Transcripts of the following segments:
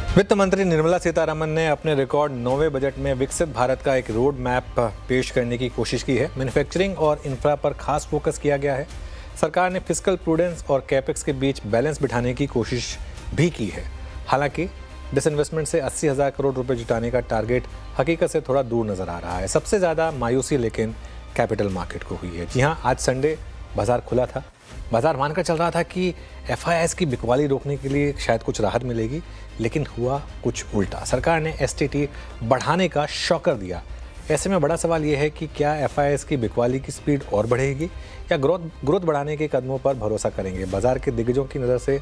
वित्त मंत्री निर्मला सीतारमण ने अपने रिकॉर्ड 9वें बजट में विकसित भारत का एक रोड मैप पेश करने की कोशिश की है। मैन्युफैक्चरिंग और इंफ्रा पर खास फोकस किया गया है। सरकार ने फिस्कल प्रूडेंस और कैपेक्स के बीच बैलेंस बिठाने की कोशिश भी की है। हालांकि डिसइन्वेस्टमेंट से 80,000 करोड़ रुपए जुटाने का टारगेट हकीकत से थोड़ा दूर नजर आ रहा है। सबसे ज़्यादा मायूसी लेकिन कैपिटल मार्केट को हुई है। जी हाँ, आज संडे बाजार खुला था। बाजार मानकर चल रहा था कि एफआईआईस की बिकवाली रोकने के लिए शायद कुछ राहत मिलेगी, लेकिन हुआ कुछ उल्टा। सरकार ने एसटीटी बढ़ाने का शॉकर दिया। ऐसे में बड़ा सवाल यह है कि क्या एफआईआईस की बिकवाली की स्पीड और बढ़ेगी या ग्रोथ बढ़ाने के कदमों पर भरोसा करेंगे। बाजार के दिग्गजों की नज़र से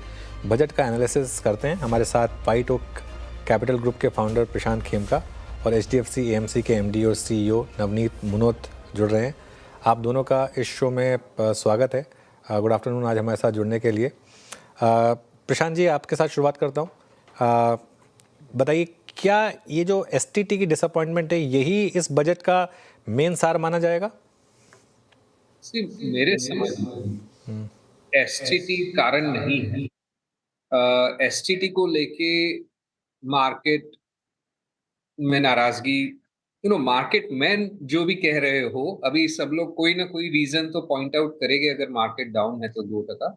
बजट का एनालिसिस करते हैं हमारे साथ वाइट ओक कैपिटल ग्रुप के फाउंडर प्रशांत खेमका और एचडीएफसी एएमसी के एमडी और सीईओ नवनीत मुनोत जुड़ रहे हैं। आप दोनों का इस शो में स्वागत है। गुड आफ्टरनून आज हमारे साथ जुड़ने के लिए। प्रशांत जी, आपके साथ शुरुआत करता हूँ। बताइए, क्या ये जो एसटीटी की डिसअपॉइंटमेंट है यही इस बजट का मेन सार माना जाएगा? सिर्फ मेरे समझ एसटीटी कारण नहीं है। एसटीटी को लेके मार्केट में नाराजगी, मार्केट में जो भी कह रहे हो, अभी सब लोग कोई ना कोई रीजन तो पॉइंट आउट करेंगे अगर मार्केट डाउन है तो 2%।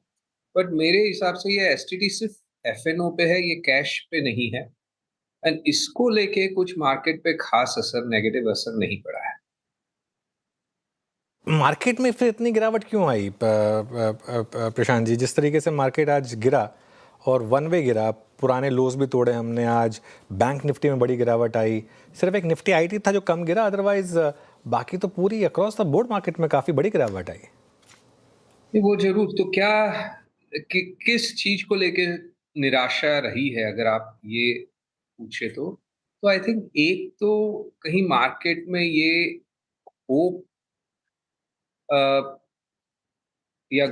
बट मेरे हिसाब से ये एसटीटी सिर्फ एफएनओ पे है, ये कैश पे नहीं है। एंड इसको लेके कुछ मार्केट पे खास असर, नेगेटिव असर नहीं पड़ा है। मार्केट में फिर इतनी गिरावट क्यों आई प्रशांत जी? जिस तरीके से मार्केट आज गिरा और वन वे गिरा, पुराने लोज भी तोड़े हमने आज। बैंक निफ्टी में बड़ी गिरावट आई। सिर्फ एक निफ्टी आईटी था जो कम गिरा, अदरवाइज बाकी तो पूरी अक्रॉस द बोर्ड मार्केट में काफी बड़ी गिरावट आई। वो जरूर। तो क्या किस चीज को लेके निराशा रही है अगर आप ये पूछे तो आई थिंक एक तो कहीं मार्केट में ये होप या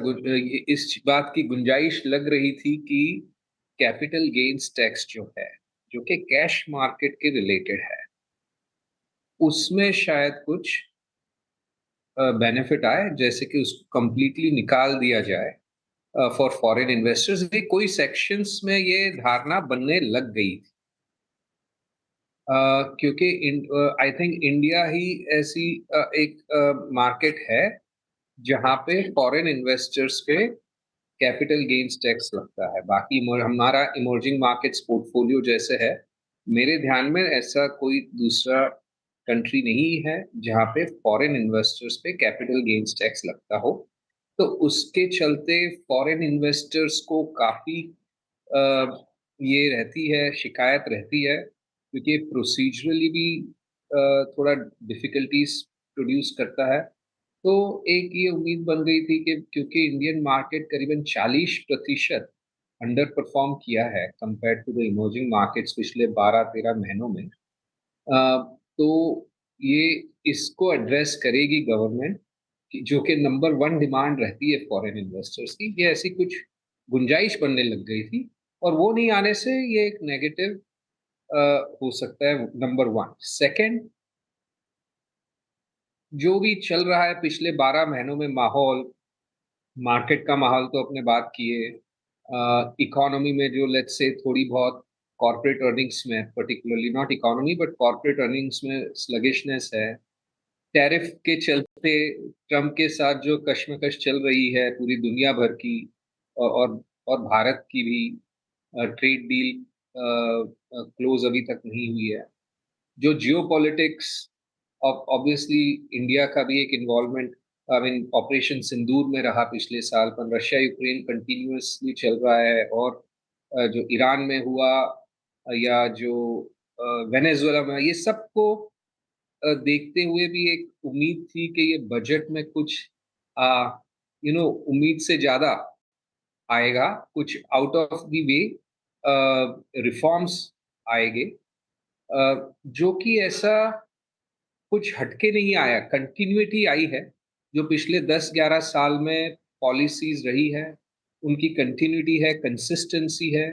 इस बात की गुंजाइश लग रही थी कि कैपिटल गेन्स टैक्स जो है, जो कि कैश मार्केट के रिलेटेड है, उसमें शायद कुछ बेनिफिट आए, जैसे कि उसको कंप्लीटली निकाल दिया जाए फॉर फॉरेन इन्वेस्टर्स। भी कोई सेक्शंस में ये धारणा बनने लग गई थी। क्योंकि आई थिंक इंडिया ही ऐसी एक मार्केट है जहाँ पे फॉरेन इन्वेस्टर्स पे कैपिटल गेन्स टैक्स लगता है। बाकी हमारा इमर्जिंग मार्केट्स पोर्टफोलियो जैसे है, मेरे ध्यान में ऐसा कोई दूसरा कंट्री नहीं है जहाँ पे फॉरेन इन्वेस्टर्स पे कैपिटल गेन्स टैक्स लगता हो। तो उसके चलते फॉरेन इन्वेस्टर्स को काफी ये रहती है, शिकायत रहती है, क्योंकि प्रोसीजरली भी थोड़ा डिफिकल्टीज प्रोड्यूस करता है। तो एक ये उम्मीद बन गई थी कि क्योंकि इंडियन मार्केट करीबन 40% अंडर परफॉर्म किया है compare to the emerging markets पिछले 12-13 महीनों में, तो ये इसको एड्रेस करेगी गवर्नमेंट, जो कि नंबर वन डिमांड रहती है फॉरेन इन्वेस्टर्स की। ये ऐसी कुछ गुंजाइश बनने लग गई थी, और वो नहीं आने से ये एक नेगेटिव हो सकता है, नंबर वन। सेकंड, जो भी चल रहा है पिछले 12 महीनों में माहौल, मार्केट का माहौल तो अपने बात किए, इकोनॉमी में जो लेट्स से थोड़ी बहुत कॉर्पोरेट अर्निंग्स में, particularly not economy but corporate earnings में स्लगिशनेस है। टैरिफ के चलते ट्रम्प के साथ जो कश्मकश चल रही है पूरी दुनिया भर की, और भारत की भी ट्रेड डील क्लोज अभी तक नहीं हुई है। जो जियो पॉलिटिक्स, ऑब्वियसली इंडिया का भी एक इन्वॉल्वमेंट, आई मीन ऑपरेशन सिंदूर में रहा पिछले साल, पर रशिया यूक्रेन कंटिन्यूअसली चल रहा है। और जो ईरान में हुआ, या जो वेनेजुएला में, ये सबको देखते हुए भी एक उम्मीद थी कि ये बजट में कुछ उम्मीद से ज्यादा आएगा, कुछ out of the way reforms आएंगे, जो कि ऐसा कुछ हटके नहीं आया, कंटिन्यूटी आई है। जो पिछले 10-11 साल में पॉलिसीज रही है, उनकी कंटिन्यूटी है, कंसिस्टेंसी है।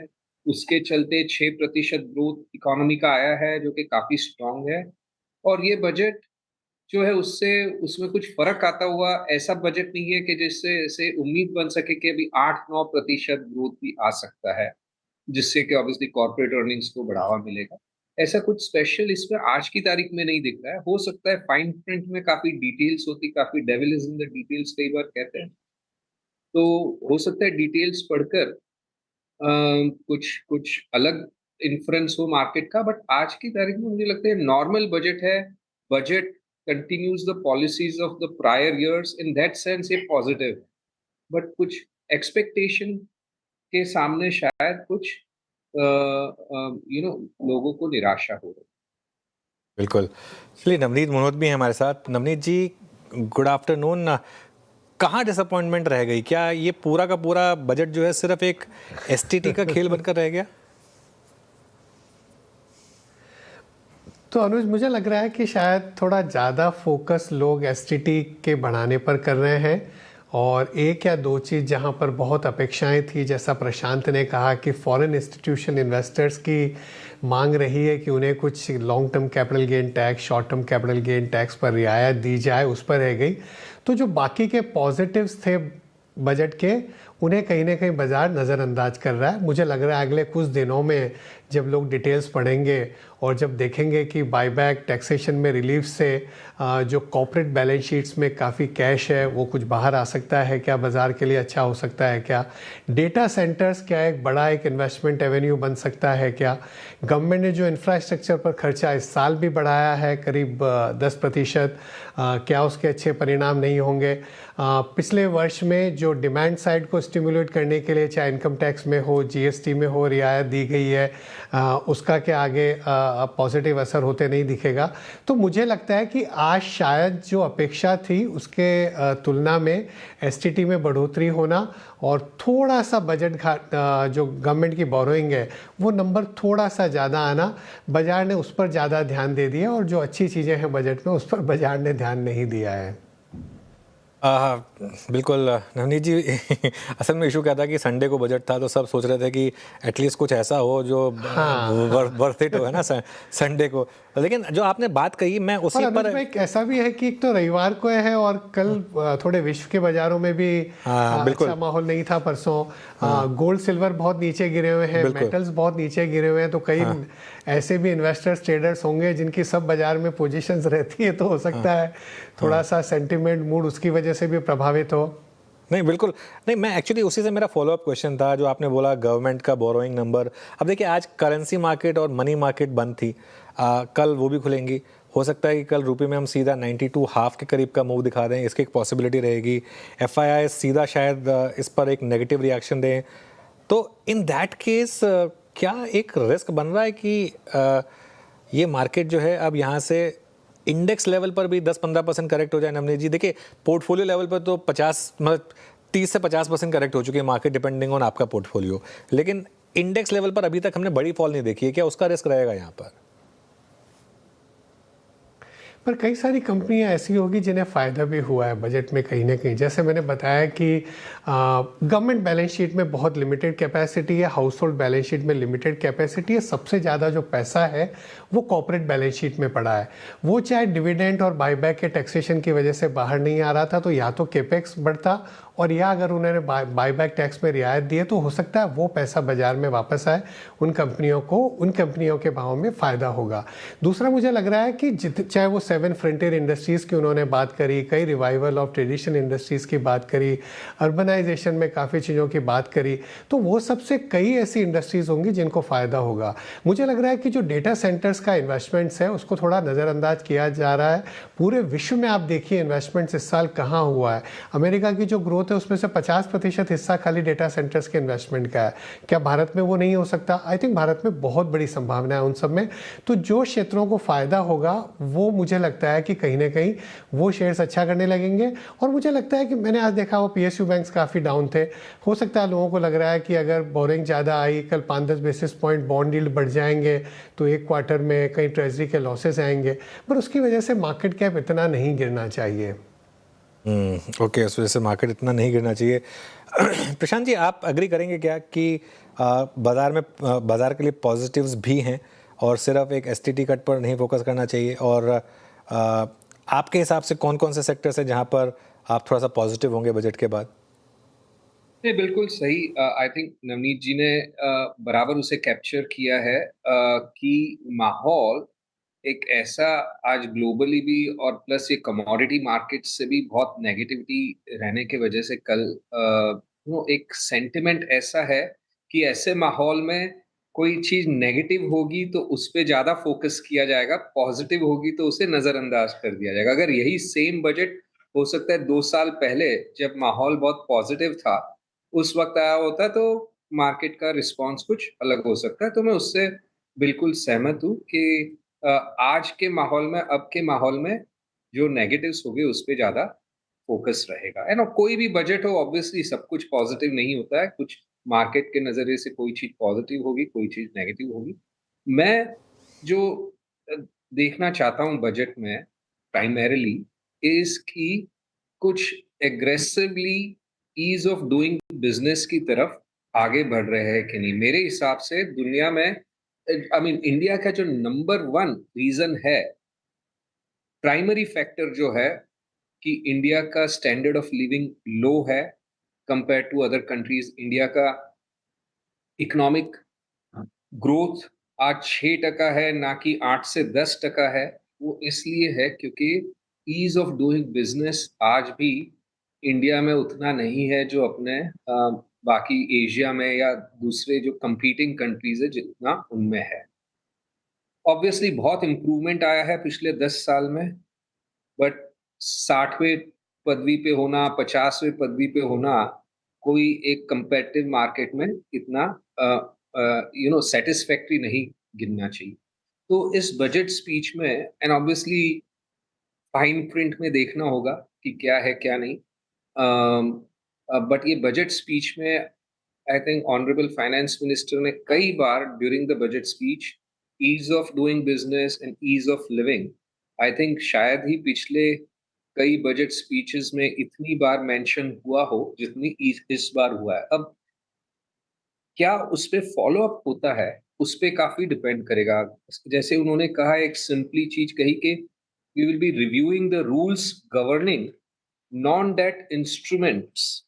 उसके चलते 6% ग्रोथ इकोनॉमी का आया है, जो कि काफी स्ट्रांग है। और ये बजट जो है उससे, उसमें कुछ फर्क आता हुआ ऐसा बजट नहीं है कि जिससे से उम्मीद बन सके कि अभी 8-9% ग्रोथ भी आ सकता है। जिससे कि ऑब्वियसली कॉर्पोरेट अर्निंग्स को बढ़ावा मिलेगा। ऐसा कुछ स्पेशल इसमें आज की तारीख में नहीं दिख रहा है। हो सकता है फाइन प्रिंट में काफ़ी डिटेल्स होती, काफ़ी devil is in the details कई बार कहते हैं। तो हो सकता है डिटेल्स पढ़कर कुछ कुछ अलग इन्फ्रेंस हो मार्केट का, बट आज की तारीख में मुझे लगता है नॉर्मल बजट है। Budget continues the policies of the prior years, in that sense ये पॉजिटिव है। बट कुछ एक्सपेक्टेशन के सामने शायद कुछ लोगों को निराशा हो रही है। बिल्कुल। चलिए, नवनीत मनोत भी हैं हमारे साथ। नवनीत जी, गुड आफ्टरनून। कहाँ डिसअपॉइंटमेंट रह गई? क्या ये पूरा का पूरा बजट जो है सिर्फ एक एसटीटी का खेल बनकर रह गया? तो अनुज, मुझे लग रहा है कि शायद थोड़ा ज़्यादा फोकस लोग एसटीटी के बढ़ाने पर कर रहे हैं, और एक या दो चीज़ जहां पर बहुत अपेक्षाएं थी, जैसा प्रशांत ने कहा कि फॉरेन इंस्टीट्यूशन इन्वेस्टर्स की मांग रही है कि उन्हें कुछ long term capital gain tax, short term capital gain tax पर रियायत दी जाए, उस पर रह गई। तो जो बाकी के पॉजिटिव्स थे बजट के, उन्हें कहीं ना कहीं बाजार नज़रअंदाज कर रहा है। मुझे लग रहा है अगले कुछ दिनों में जब लोग डिटेल्स पढ़ेंगे और जब देखेंगे कि बाईबैक, टैक्सेशन में रिलीफ से जो कॉर्पोरेट बैलेंस शीट्स में काफ़ी कैश है वो कुछ बाहर आ सकता है क्या, बाज़ार के लिए अच्छा हो सकता है क्या, डेटा सेंटर्स क्या एक बड़ा एक इन्वेस्टमेंट एवेन्यू बन सकता है क्या, गवर्नमेंट ने जो इंफ्रास्ट्रक्चर पर खर्चा इस साल भी बढ़ाया है करीब 10%, क्या उसके अच्छे परिणाम नहीं होंगे। पिछले वर्ष में जो डिमांड साइड को स्टिमुलेट करने के लिए चाहे इनकम टैक्स में हो, जीएसटी में हो, रियायत दी गई है, उसका क्या आगे पॉजिटिव असर होते नहीं दिखेगा। तो मुझे लगता है कि आज शायद जो अपेक्षा थी उसके तुलना में एसटीटी में बढ़ोतरी होना और थोड़ा सा बजट जो गवर्नमेंट की बोरोइंग है वो नंबर थोड़ा सा ज़्यादा आना, बाजार ने उस पर ज़्यादा ध्यान दे दिया, और जो अच्छी चीज़ें हैं बजट में उस पर बाजार ने ध्यान नहीं दिया है। बिल्कुल नवनीत जी। असल में इशू क्या था कि संडे को बजट था, तो सब सोच रहे थे कि एटलीस्ट कुछ ऐसा हो जो वर्थ इट हो, है ना, संडे को। लेकिन जो आपने बात कही, मैं उसी पर ऐसा भी है कि एक तो रविवार को है और कल थोड़े विश्व के बाजारों में भी अच्छा माहौल नहीं था। परसों गोल्ड सिल्वर बहुत नीचे गिरे हुए हैं, मेटल्स बहुत नीचे गिरे हुए हैं, तो कई ऐसे भी इन्वेस्टर्स, ट्रेडर्स होंगे जिनकी सब बाजार में पोजीशंस रहती है, तो हो सकता है थोड़ा सा सेंटिमेंट, मूड उसकी वजह से भी प्रभावित हो। नहीं, बिल्कुल नहीं। मैं एक्चुअली उसी से मेरा फॉलोअप क्वेश्चन था, जो आपने बोला गवर्नमेंट का बोरोइंग नंबर। अब देखिए, आज करेंसी मार्केट और मनी मार्केट बंद थी, कल वो भी खुलेंगी। हो सकता है कि कल रुपये में हम सीधा 92 हाफ के करीब का मूव दिखा दें, इसकी एक पॉसिबिलिटी रहेगी। एफआईआई सीधा शायद इस पर एक नेगेटिव रिएक्शन दें। तो इन दैट केस क्या एक रिस्क बन रहा है कि ये मार्केट जो है अब यहाँ से इंडेक्स लेवल पर भी 10-15% करेक्ट हो जाए? नवनीत जी, देखिए, पोर्टफोलियो लेवल पर तो 30 से 50% करेक्ट हो चुकी है मार्केट, डिपेंडिंग ऑन आपका पोर्टफोलियो। लेकिन इंडेक्स लेवल पर अभी तक हमने बड़ी फॉल नहीं देखी है। क्या उसका रिस्क रहेगा यहाँ पर? पर कई सारी कंपनियां ऐसी होगी जिन्हें फ़ायदा भी हुआ है बजट में कहीं ना कहीं। जैसे मैंने बताया कि गवर्नमेंट बैलेंस शीट में बहुत लिमिटेड कैपेसिटी है, हाउस होल्ड बैलेंस शीट में लिमिटेड कैपेसिटी है। सबसे ज़्यादा जो पैसा है वो कॉर्पोरेट बैलेंस शीट में पड़ा है। वो चाहे डिविडेंड और बाईबैक के टैक्सेशन की वजह से बाहर नहीं आ रहा था, तो या तो केपेक्स बढ़ता, और या अगर उन्होंने बाईबैक टैक्स में रियायत दी है तो हो सकता है वो पैसा बाजार में वापस आए, उन कंपनियों के भाव में फ़ायदा होगा। दूसरा, मुझे लग रहा है कि चाहे वो 7 फ्रंटियर इंडस्ट्रीज़ की उन्होंने बात करी, कई रिवाइवल ऑफ ट्रेडिशनल इंडस्ट्रीज़ की बात करी, अर्बनाइजेशन में काफ़ी चीज़ों की बात करी, तो वो सबसे कई ऐसी इंडस्ट्रीज़ होंगी जिनको फ़ायदा होगा। मुझे लग रहा है कि जो डेटा सेंटर्स का इन्वेस्टमेंट्स है उसको थोड़ा नज़रअंदाज किया जा रहा है। पूरे विश्व में आप देखिए इन्वेस्टमेंट्स इस साल कहाँ हुआ है। अमेरिका की जो ग्रोथ है उसमें से 50% हिस्सा खाली डेटा सेंटर्स के इन्वेस्टमेंट का है। क्या भारत में वो नहीं हो सकता? आई थिंक भारत में बहुत बड़ी संभावना है उन सब में। तो जो क्षेत्रों को फ़ायदा होगा वो मुझे लगता है कि कहीं ना कहीं वो शेयर्स अच्छा करने लगेंगे। और मुझे लगता है कि मैंने आज देखा वो PSU बैंक्स काफ़ी डाउन थे। हो सकता है लोगों को लग रहा है कि अगर बोरिंग ज़्यादा आई, कल 5-10 बेसिस पॉइंट बॉन्ड यील्ड बढ़ जाएंगे तो एक क्वार्टर में कहीं ट्रेजरी के लॉसेस आएंगे, पर उसकी वजह से मार्केट कैप इतना नहीं गिरना चाहिए। ओके, उस वजह से मार्केट इतना नहीं गिरना चाहिए। प्रशांत जी, आप एग्री करेंगे क्या कि बाजार के लिए पॉजिटिव्स भी हैं और सिर्फ एक एसटीटी कट पर नहीं फोकस करना चाहिए? और आपके हिसाब से कौन कौन से सेक्टर्स हैं जहां पर आप थोड़ा सा पॉजिटिव होंगे बजट के बाद? नहीं, बिल्कुल सही। आई थिंक नवनीत जी ने बराबर उसे कैप्चर किया है कि माहौल एक ऐसा आज ग्लोबली भी और प्लस ये कमोडिटी मार्केट से भी बहुत नेगेटिविटी रहने की वजह से कल वो एक सेंटिमेंट ऐसा है कि ऐसे माहौल में कोई चीज नेगेटिव होगी तो उस पे ज्यादा फोकस किया जाएगा, पॉजिटिव होगी तो उसे नजरअंदाज कर दिया जाएगा। अगर यही सेम बजट हो सकता है 2 साल पहले जब माहौल बहुत पॉजिटिव था उस वक्त आया होता तो मार्केट का रिस्पॉन्स कुछ अलग हो सकता है। तो मैं उससे बिल्कुल सहमत हूँ कि आज के माहौल में, अब के माहौल में जो नेगेटिव्स हो गए उस पे ज्यादा फोकस रहेगा, है ना। कोई भी बजट हो, ऑब्वियसली सब कुछ पॉजिटिव नहीं होता है, कुछ मार्केट के नजरिए से कोई चीज पॉजिटिव होगी, कोई चीज नेगेटिव होगी। मैं जो अ, देखना चाहता हूँ बजट में प्राइमरीली इज कि कुछ aggressively ease of doing business की तरफ आगे बढ़ रहे हैं कि नहीं। मेरे हिसाब से दुनिया में, आई मीन इंडिया का जो नंबर वन रीजन है, प्राइमरी फैक्टर जो है कि इंडिया का स्टैंडर्ड ऑफ लिविंग लो है compare to other countries. India का इकोनॉमिक ग्रोथ आज 6% है, ना कि 8 से 10% है। वो इसलिए है क्योंकि ईज ऑफ डूइंग बिजनेस आज भी इंडिया में उतना नहीं है जो अपने बाकी एशिया में या दूसरे जो कंपीटिंग कंट्रीज है जितना उनमें है। ऑब्वियसली बहुत इम्प्रूवमेंट आया है पिछले 10 साल में, बट 60वें पदवी पे होना, 50वें पदवी पे होना कोई एक कंपेटिटिव मार्केट में इतना सेटिस्फैक्ट्री नहीं गिनना चाहिए। तो इस बजट स्पीच में एंड ऑब्वियसली फाइन प्रिंट में देखना होगा कि क्या है क्या नहीं, बट ये बजट स्पीच में I think honourable finance minister ने कई बार during the budget speech ease of doing business and ease of living, I think शायद ही पिछले कई बजट स्पीचेस में इतनी बार मेंशन हुआ हो जितनी इस बार हुआ है। अब क्या उस पे फॉलो अप होता है, उस पे काफी डिपेंड करेगा। जैसे उन्होंने कहा, एक सिंपली चीज कही कि we will be reviewing the rules governing non debt instruments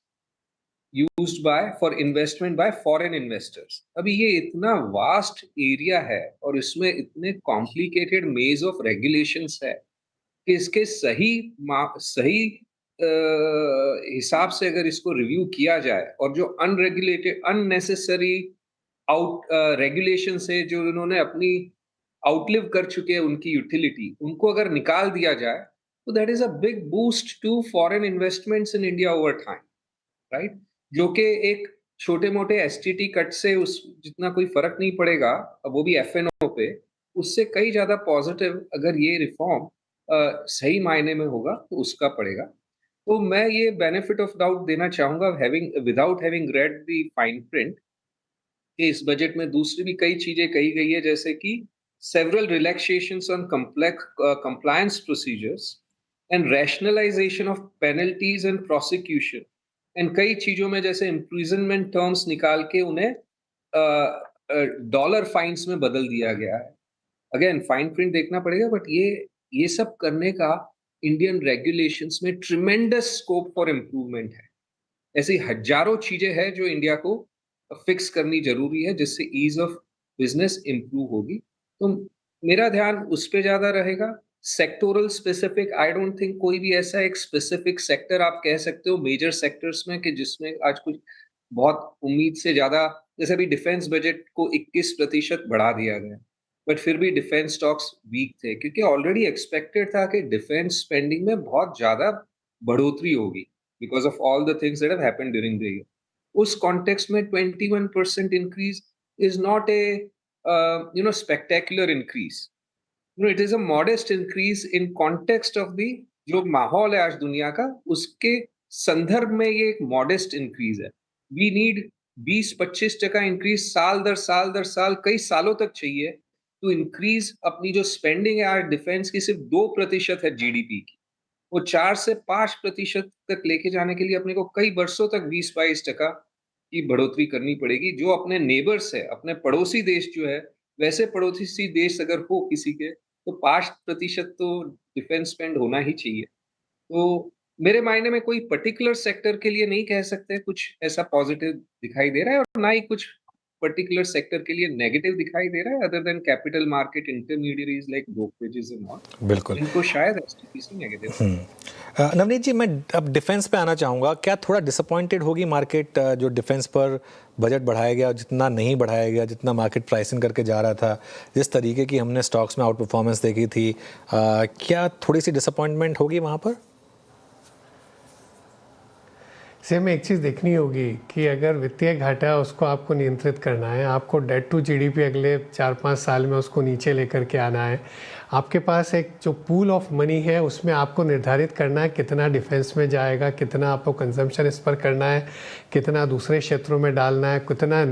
used by for investment by foreign investors. अभी ये इतना वास्ट एरिया है और इसमें इतने कॉम्प्लिकेटेड मेज ऑफ रेगुलेशंस है कि इसके सही हिसाब से अगर इसको रिव्यू किया जाए और जो अनरेगुलेटेड अननेसेसरी आउट रेगुलेशन से जो उन्होंने अपनी आउटलिव कर चुके हैं उनकी यूटिलिटी, उनको अगर निकाल दिया जाए तो that is a big boost to foreign investments in India over time, right. जो कि एक छोटे मोटे एसटीटी कट से उस जितना कोई फर्क नहीं पड़ेगा, अब वो भी एफएनओ पे, उससे कई ज्यादा पॉजिटिव अगर ये रिफॉर्म सही मायने में होगा तो उसका पड़ेगा। तो मैं ये बेनिफिट ऑफ डाउट देना चाहूंगा, having without having read the fine print, कि इस बजट में दूसरी भी कई चीजें कही गई है, जैसे कि several relaxations on complex compliance procedures and rationalisation of penalties and prosecution, and कई चीजों में जैसे इम्प्रिजनमेंट टर्म्स निकाल के उन्हें डॉलर फाइन्स में बदल दिया गया है। अगेन फाइन प्रिंट देखना पड़ेगा, बट ये सब करने का इंडियन रेगुलेशंस में ट्रिमेंडस स्कोप फॉर इम्प्रूवमेंट है। ऐसी हजारों चीजें हैं जो इंडिया को फिक्स करनी जरूरी है जिससे ईज ऑफ बिजनेस इंप्रूव होगी। तो मेरा ध्यान उस पे ज्यादा रहेगा। Sectoral specific I don't think कोई भी ऐसा एक स्पेसिफिक सेक्टर आप कह सकते हो मेजर सेक्टर्स में कि जिसमें आज कुछ बहुत उम्मीद से ज्यादा, जैसे अभी डिफेंस बजट को 21% बढ़ा दिया गया, बट फिर भी डिफेंस स्टॉक्स वीक थे क्योंकि ऑलरेडी एक्सपेक्टेड था कि डिफेंस स्पेंडिंग में बहुत ज्यादा बढ़ोतरी होगी because of all the things that have happened during the year. उस कॉन्टेक्स्ट में 21% increase is not a spectacular increase. It is a modest increase in context of the जो माहौल है आज दुनिया का उसके संदर्भ में ये एक मॉडेस्ट इंक्रीज है। वी नीड 20-25% इंक्रीज साल दर साल कई सालों तक चाहिए टू इंक्रीज अपनी जो स्पेंडिंग है आज डिफेंस की सिर्फ 2% है जीडीपी की, वो 4 से 5% तक लेके जाने के लिए अपने को कई वर्षों तक 20-22% की बढ़ोतरी करनी पड़ेगी। जो अपने नेबर्स है, अपने पड़ोसी देश जो है, वैसे पड़ोसी देश अगर हो किसी के तो 5% तो डिफेंस स्पेंड होना ही चाहिए। तो मेरे मायने में कोई पर्टिकुलर सेक्टर के लिए नहीं कह सकते कुछ ऐसा पॉजिटिव दिखाई दे रहा है, और ना ही कुछ पर्टिकुलर सेक्टर के लिए नेगेटिव दिखाई दे रहा है, other than capital market intermediaries like brokerages and all, बिल्कुल। जिनको शायद एसटीपीसी नेगेटिव। नवनीत जी, मैं अब डिफेंस पे आना चाहूँगा। क्या थोड़ा डिसअपॉइंटेड होगी मार्केट जो डिफेंस पर बजट बढ़ाया गया, जितना नहीं बढ़ाया गया, जितना मार्केट प्राइसिंग करके जा रहा था, जिस तरीके की हमने स्टॉक्स में आउट परफॉर्मेंस देखी थी, क्या थोड़ी सी डिसअपॉइंटमेंट होगी वहाँ पर? से में एक चीज़ देखनी होगी कि अगर वित्तीय घाटा है उसको आपको नियंत्रित करना है, आपको डेट टू जीडीपी अगले 4-5 साल में उसको नीचे लेकर के आना है, आपके पास एक जो पूल ऑफ मनी है उसमें आपको निर्धारित करना है कितना डिफेंस में जाएगा, कितना आपको कंजम्पशन इस पर करना है, कितना दूसरे क्षेत्रों में डालना है, कितना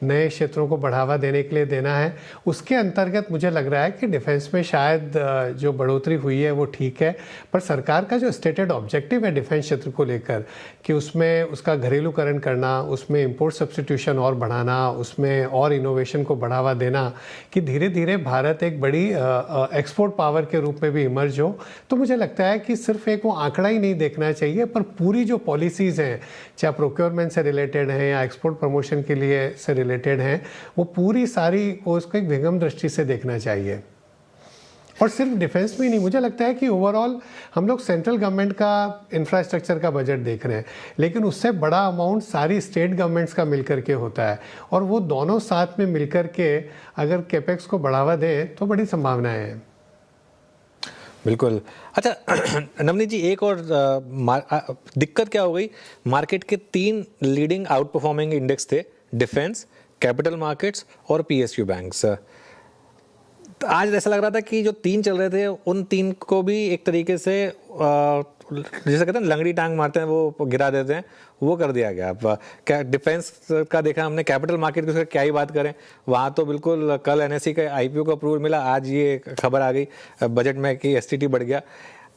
नए क्षेत्रों को बढ़ावा देने के लिए देना है। उसके अंतर्गत मुझे लग रहा है कि डिफेंस में शायद जो बढ़ोतरी हुई है वो ठीक है, पर सरकार का जो स्टेटेड ऑब्जेक्टिव है डिफेंस क्षेत्र को लेकर कि उसमें उसका घरेलूकरण करना, उसमें इंपोर्ट सब्स्टिट्यूशन और बढ़ाना, उसमें और इनोवेशन को बढ़ावा देना, कि धीरे धीरे भारत एक बड़ी एक्सपोर्ट पावर के रूप में भी इमर्ज हो, तो मुझे लगता है कि सिर्फ एक वो आंकड़ा ही नहीं देखना चाहिए, पर पूरी जो पॉलिसीज़ हैं, चाहे प्रोक्योरमेंट से रिलेटेड हैं या एक्सपोर्ट प्रमोशन के लिए से रिलेटेड हैं, वो पूरी सारी को उसको एक विहंगम दृष्टि से देखना चाहिए। और सिर्फ डिफेंस में ही नहीं, मुझे लगता है कि ओवरऑल हम लोग सेंट्रल गवर्नमेंट का इंफ्रास्ट्रक्चर का बजट देख रहे हैं, लेकिन उससे बड़ा अमाउंट सारी स्टेट गवर्नमेंट्स का मिलकर के होता है, और वो दोनों साथ में मिलकर के अगर कैपेक्स को बढ़ावा दें तो बड़ी संभावनाएं हैं। बिल्कुल। अच्छा नवनीत जी, एक और दिक्कत क्या हो गई, मार्केट के 3 लीडिंग आउट परफॉर्मिंग इंडेक्स थे, डिफेंस, कैपिटल मार्केट्स और पीएसयू बैंक्स। तो आज ऐसा लग रहा था कि जो 3 चल रहे थे उन 3 को भी एक तरीके से जैसे कहते हैं लंगड़ी टांग मारते हैं वो गिरा देते हैं, वो कर दिया गया। अब क्या डिफेंस का देखा हमने, कैपिटल मार्केट की उसका क्या ही बात करें, वहाँ तो बिल्कुल कल एनएसई का आईपीओ का अप्रूवल मिला, आज ये खबर आ गई बजट में कि एसटीटी बढ़ गया।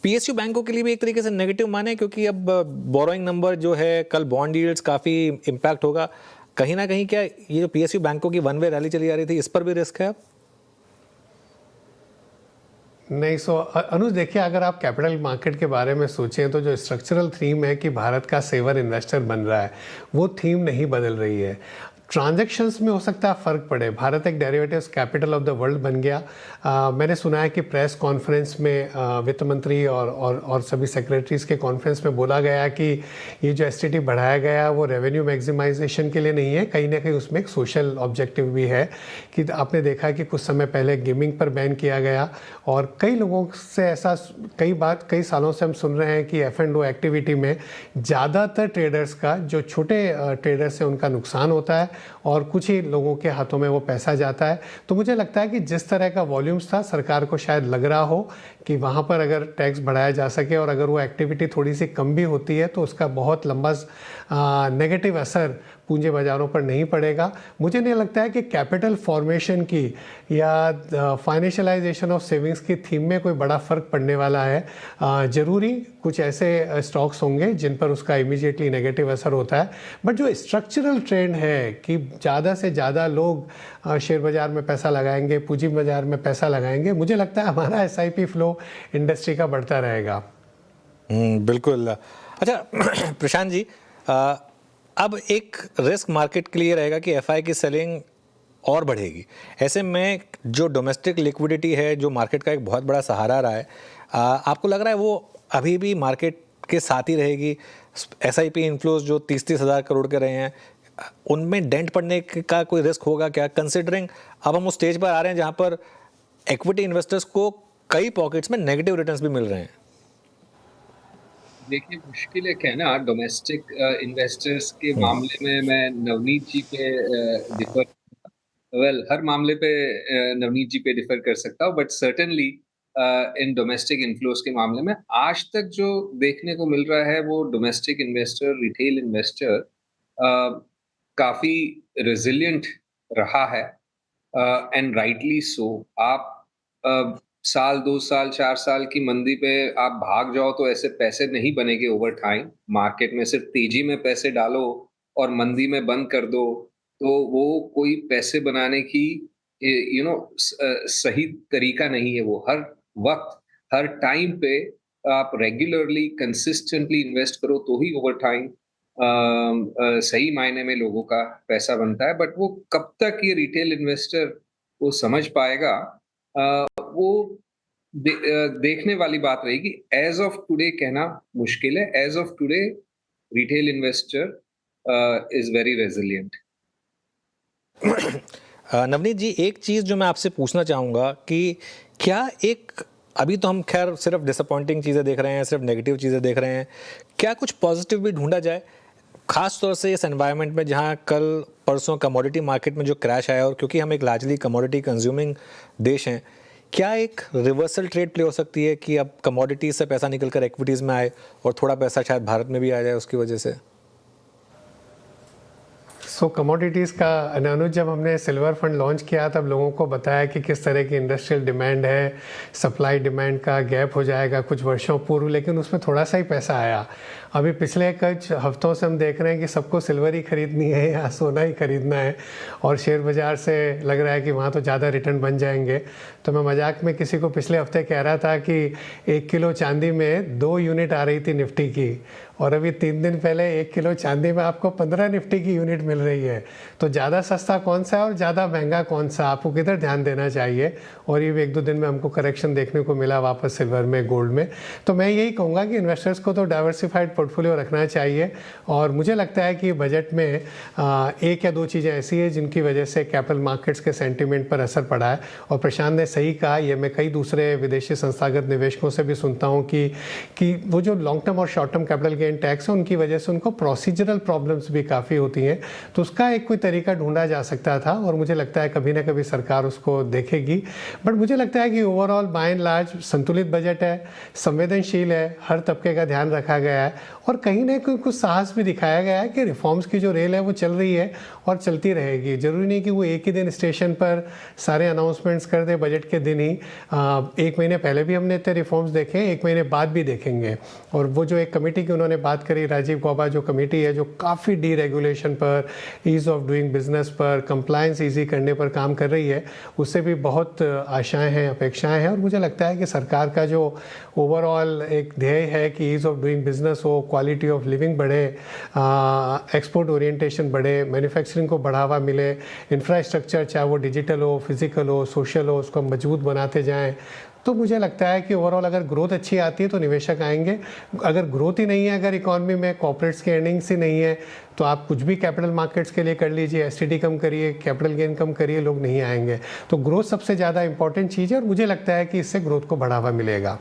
पीएसयू बैंकों के लिए भी एक तरीके से नेगेटिव माने, क्योंकि अब बोरोइंग नंबर जो है, कल बॉन्ड यील्ड्स काफ़ी इम्पैक्ट होगा कहीं ना कहीं। क्या ये जो पीएसयू बैंकों की वन वे रैली चली आ रही थी, इस पर भी रिस्क है अब? नहीं, सो अनुज देखिए, अगर आप कैपिटल मार्केट के बारे में सोचें तो जो स्ट्रक्चरल थीम है कि भारत का सेवर इन्वेस्टर बन रहा है, वो थीम नहीं बदल रही है। ट्रांजैक्शंस में हो सकता है फ़र्क पड़े, भारत एक derivatives capital of the world बन गया। मैंने सुना है कि प्रेस कॉन्फ्रेंस में वित्त मंत्री और सभी सेक्रेटरीज के कॉन्फ्रेंस में बोला गया कि ये जो एसटीटी बढ़ाया गया वो रेवेन्यू मैक्सिमाइजेशन के लिए नहीं है, कहीं ना कहीं उसमें एक सोशल ऑब्जेक्टिव भी है। कि आपने देखा कि कुछ समय पहले गेमिंग पर बैन किया गया, और कई लोगों से ऐसा कई सालों से हम सुन रहे हैं कि F&O एक्टिविटी में ज़्यादातर ट्रेडर्स का, जो छोटे ट्रेडर्स हैं उनका नुकसान होता है और कुछ ही लोगों के हाथों में वो पैसा जाता है। तो मुझे लगता है कि जिस तरह का वॉल्यूम्स था, सरकार को शायद लग रहा हो कि वहाँ पर अगर टैक्स बढ़ाया जा सके और अगर वो एक्टिविटी थोड़ी सी कम भी होती है तो उसका बहुत लंबा नेगेटिव असर पूंजी बाज़ारों पर नहीं पड़ेगा। मुझे नहीं लगता है कि कैपिटल फॉर्मेशन की या फाइनेंशियलाइजेशन ऑफ सेविंग्स की थीम में कोई बड़ा फ़र्क पड़ने वाला है। ज़रूरी कुछ ऐसे स्टॉक्स होंगे जिन पर उसका इमीडिएटली नेगेटिव असर होता है, बट जो स्ट्रक्चरल ट्रेंड है कि ज़्यादा से ज़्यादा लोग शेयर बाज़ार में पैसा लगाएंगे, पूंजी बाज़ार में पैसा लगाएंगे, मुझे लगता है हमारा SIP फ्लो इंडस्ट्री का बढ़ता रहेगा। बिल्कुल। अच्छा प्रशांत जी, अब एक रिस्क मार्केट के लिए रहेगा कि एफआई की सेलिंग और बढ़ेगी। ऐसे में जो डोमेस्टिक लिक्विडिटी है, जो मार्केट का एक बहुत बड़ा सहारा रहा है, आपको लग रहा है वो अभी भी मार्केट के साथ ही रहेगी? एसआईपी इनफ्लोज जो 30-30 हज़ार करोड़ के रहे हैं, उनमें डेंट पड़ने का कोई रिस्क होगा क्या, कंसिडरिंग अब हम उस स्टेज पर आ रहे हैं जहां पर इक्विटी इन्वेस्टर्स को कई पॉकेट्स में नेगेटिव रिटर्न्स भी मिल रहे हैं? देखिए, मुश्किल है कहना डोमेस्टिक इन्वेस्टर्स के मामले में मैं नवनीत जी पे डिफर हर मामले पे नवनीत जी पे डिफर कर सकता हूँ, but certainly in domestic inflows के मामले में आज तक जो देखने को मिल रहा है वो डोमेस्टिक इन्वेस्टर, रिटेल इन्वेस्टर काफी रेजिलिएंट रहा है, एंड राइटली सो। आप साल 2 साल 4 साल की मंदी पे आप भाग जाओ तो ऐसे पैसे नहीं बनेंगे ओवर टाइम। मार्केट में सिर्फ तेजी में पैसे डालो और मंदी में बंद कर दो, तो वो कोई पैसे बनाने की सही तरीका नहीं है। वो हर वक्त हर टाइम पे आप रेगुलरली कंसिस्टेंटली इन्वेस्ट करो तो ही ओवर टाइम सही मायने में लोगों का पैसा बनता है। बट वो कब तक ये रिटेल इन्वेस्टर वो समझ पाएगा, वो देखने वाली बात रहेगी। एज ऑफ टुडे कहना मुश्किल है। As of today retail investor is very resilient. Navneet ji, एक चीज़ जो मैं आपसे पूछना चाहूँगा कि क्या अभी तो हम खैर सिर्फ डिसअपॉइंटिंग चीज़ें देख रहे हैं, सिर्फ नेगेटिव चीज़ें देख रहे हैं, क्या कुछ पॉजिटिव भी ढूंढा जाए, खास तौर से इस एनवायरनमेंट में जहाँ कल परसों कमोडिटी मार्केट में जो क्रैश आया, और क्योंकि हम एक लार्जली कमोडिटी कंज्यूमिंग देश हैं, क्या एक रिवर्सल ट्रेड प्ले हो सकती है कि अब कमोडिटीज से पैसा निकल कर इक्विटीज़ में आए और थोड़ा पैसा शायद भारत में भी आ जाए उसकी वजह से? कमोडिटीज़ का अनुज, जब हमने सिल्वर फंड लॉन्च किया तब लोगों को बताया कि किस तरह की इंडस्ट्रियल डिमांड है, सप्लाई डिमांड का गैप हो जाएगा कुछ वर्षों पूर्व, लेकिन उसमें थोड़ा सा ही पैसा आया। अभी पिछले कुछ हफ्तों से हम देख रहे हैं कि सबको सिल्वर ही खरीदनी है या सोना ही खरीदना है, और शेयर बाज़ार से लग रहा है कि वहाँ तो ज़्यादा रिटर्न बन जाएंगे। तो मैं मजाक में किसी को पिछले हफ्ते कह रहा था कि 1 किलो चांदी में 2 यूनिट आ रही थी निफ्टी की, और अभी 3 दिन पहले 1 किलो चांदी में आपको 15 निफ्टी की यूनिट मिल रही है। तो ज़्यादा सस्ता कौन सा है और ज़्यादा महंगा कौन सा, आपको किधर ध्यान देना चाहिए? और ये भी 1-2 दिन में हमको करेक्शन देखने को मिला वापस सिल्वर में, गोल्ड में। तो मैं यही कहूँगा कि इन्वेस्टर्स को तो डाइवर्सिफाइड पोर्टफोलियो रखना चाहिए, और मुझे लगता है कि बजट में 1 या 2 चीज़ें ऐसी है जिनकी वजह से कैपिटल मार्केट्स के सेंटिमेंट पर असर पड़ा है। और प्रशांत ने सही कहा, ये मैं कई दूसरे विदेशी संस्थागत निवेशकों से भी सुनता हूँ कि वो जो लॉन्ग टर्म और short term capital gain tax है, उनकी वजह से उनको प्रोसीजरल प्रॉब्लम्स भी काफ़ी होती हैं। तो उसका एक कोई तरीका ढूंढा जा सकता था, और मुझे लगता है कभी ना कभी सरकार उसको देखेगी। बट मुझे लगता है कि ओवरऑल बाय एंड लार्ज संतुलित बजट है, संवेदनशील है, हर तबके का ध्यान रखा गया है, और कहीं ना कहीं कुछ साहस भी दिखाया गया है कि रिफॉर्म्स की जो रेल है वो चल रही है और चलती रहेगी। जरूरी नहीं कि वो एक ही दिन स्टेशन पर सारे अनाउंसमेंट्स कर दे बजट के दिन ही। 1 महीने पहले भी हमने इतने रिफॉर्म्स देखे, 1 महीने बाद भी देखेंगे। और वो जो एक कमेटी की उन्होंने बात करी, राजीव गौबा जो कमेटी है, जो काफ़ी डीरेगुलेशन पर, ईज़ ऑफ डूइंग बिजनेस पर, कंप्लायंस ईजी करने पर काम कर रही है, उससे भी बहुत आशाएं हैं, अपेक्षाएं हैं। और मुझे लगता है कि सरकार का जो ओवरऑल एक ध्येय है कि ईज़ ऑफ डूइंग बिजनेस हो, क्वालिटी ऑफ लिविंग बढ़े, एक्सपोर्ट ओरिएंटेशन बढ़े, मैन्युफैक्चरिंग को बढ़ावा मिले, इंफ्रास्ट्रक्चर चाहे वो डिजिटल हो, फिजिकल हो, सोशल हो, उसको हम मजबूत बनाते जाएं, तो मुझे लगता है कि ओवरऑल अगर ग्रोथ अच्छी आती है तो निवेशक आएंगे। अगर ग्रोथ ही नहीं है, अगर इकॉनमी में कॉर्पोरेट्स की अर्निंग्स ही नहीं है, तो आप कुछ भी कैपिटल मार्केट्स के लिए कर लीजिए, एसटीडी कम करिए, कैपिटल गेन कम करिए, लोग नहीं आएंगे। तो ग्रोथ सबसे ज़्यादा इंपॉर्टेंट चीज़ है, और मुझे लगता है कि इससे ग्रोथ को बढ़ावा मिलेगा।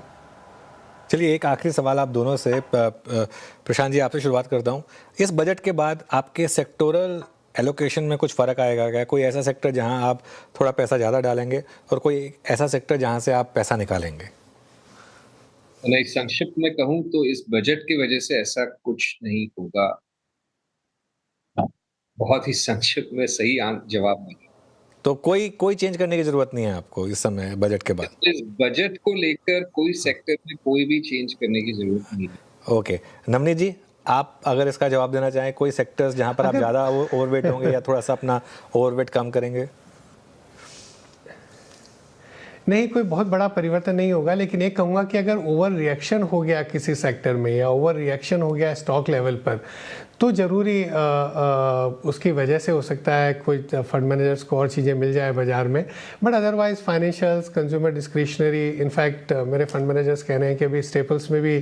चलिए, एक आखिरी सवाल आप दोनों से, प्रशांत जी आपसे शुरुआत करता हूँ। इस बजट के बाद आपके सेक्टोरल एलोकेशन में कुछ फ़र्क आएगा क्या? कोई ऐसा सेक्टर जहां आप थोड़ा पैसा ज़्यादा डालेंगे और कोई ऐसा सेक्टर जहां से आप पैसा निकालेंगे? मैं संक्षिप्त में कहूं तो इस बजट की वजह से ऐसा कुछ नहीं होगा। बहुत ही संक्षिप्त में सही जवाब नहीं। तो कोई चेंज करने की ज़रूरत नहीं है आपको इस समय बजट के बाद? इस बजट को लेकर कोई सेक्टर में कोई भी चेंज करने की जरूरत नहीं है। ओके, नवनीत जी, आप अगर इसका जवाब देना चाहें, कोई सेक्टर्स जहां पर आप ज़्यादा ओवरवेट होंगे या थोड़ा सा अपना ओवरवेट कम करेंगे? नहीं, कोई बहुत बड़ा परिवर्तन नहीं होगा, लेकिन एक कहूँगा कि अगर ओवर रिएक्शन हो गया किसी सेक्टर में या ओवर रिएक्शन हो गया स्टॉक लेवल पर, तो ज़रूरी उसकी वजह से हो सकता है कोई फंड मैनेजर्स को और चीज़ें मिल जाए बाज़ार में। But otherwise financials, consumer discretionary, in fact मेरे फंड मैनेजर्स कह रहे हैं कि अभी स्टेपल्स में भी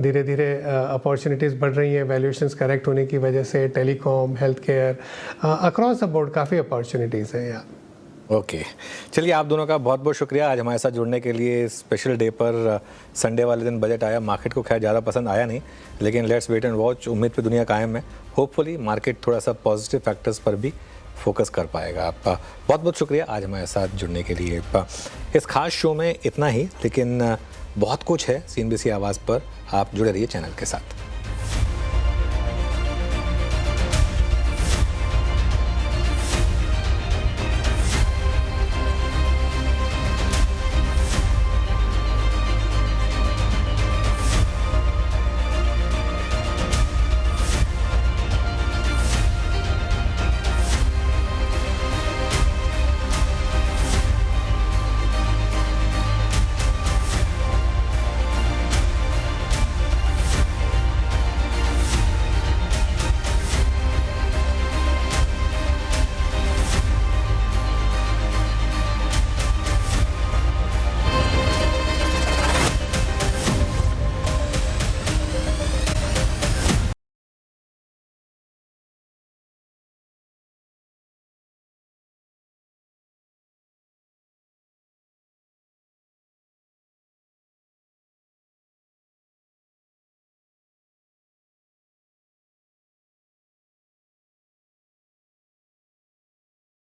धीरे धीरे अपॉर्चुनिटीज़ बढ़ रही हैं, वैल्यूएशंस करेक्ट होने की वजह से। Telecom, health care, across the board काफ़ी अपॉर्चुनिटीज़ हैं यहाँ। ओके, चलिए, आप दोनों का बहुत बहुत शुक्रिया आज हमारे साथ जुड़ने के लिए। स्पेशल डे पर संडे वाले दिन बजट आया, मार्केट को खैर ज़्यादा पसंद आया नहीं, लेकिन लेट्स वेट एंड वॉच। उम्मीद पे दुनिया कायम है। होपफुली मार्केट थोड़ा सा पॉजिटिव फैक्टर्स पर भी फोकस कर पाएगा। आपका बहुत बहुत शुक्रिया आज हमारे साथ जुड़ने के लिए। इस खास शो में इतना ही, लेकिन बहुत कुछ है CNBC आवाज़ पर। आप जुड़े रहिए चैनल के साथ।